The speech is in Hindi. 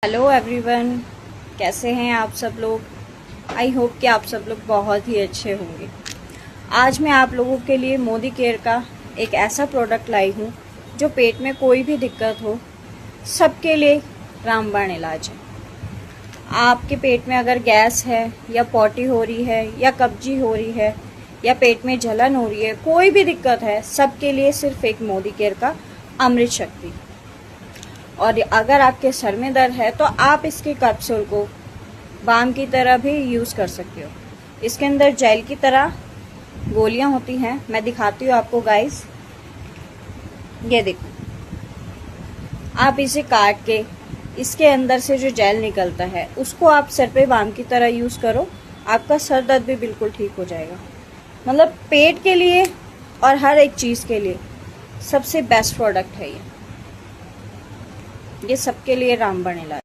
हेलो एवरीवन, कैसे हैं आप सब लोग। आई होप कि आप सब लोग बहुत ही अच्छे होंगे। आज मैं आप लोगों के लिए मोदी केयर का एक ऐसा प्रोडक्ट लाई हूँ जो पेट में कोई भी दिक्कत हो सबके लिए रामबाण इलाज है। आपके पेट में अगर गैस है या पॉटी हो रही है या कब्जी हो रही है या पेट में जलन हो रही है, कोई भी दिक्कत है, सबके लिए सिर्फ एक मोदी केयर का अमृत शक्ति। और अगर आपके सर में दर्द है तो आप इसके कैप्सूल को बाम की तरह भी यूज़ कर सकते हो। इसके अंदर जेल की तरह गोलियां होती हैं, मैं दिखाती हूँ आपको गाइस। ये देखो, आप इसे काट के इसके अंदर से जो जेल निकलता है उसको आप सर पे बाम की तरह यूज़ करो, आपका सर दर्द भी बिल्कुल ठीक हो जाएगा। मतलब पेट के लिए और हर एक चीज़ के लिए सबसे बेस्ट प्रोडक्ट है ये सबके लिए रामबाण इलाज।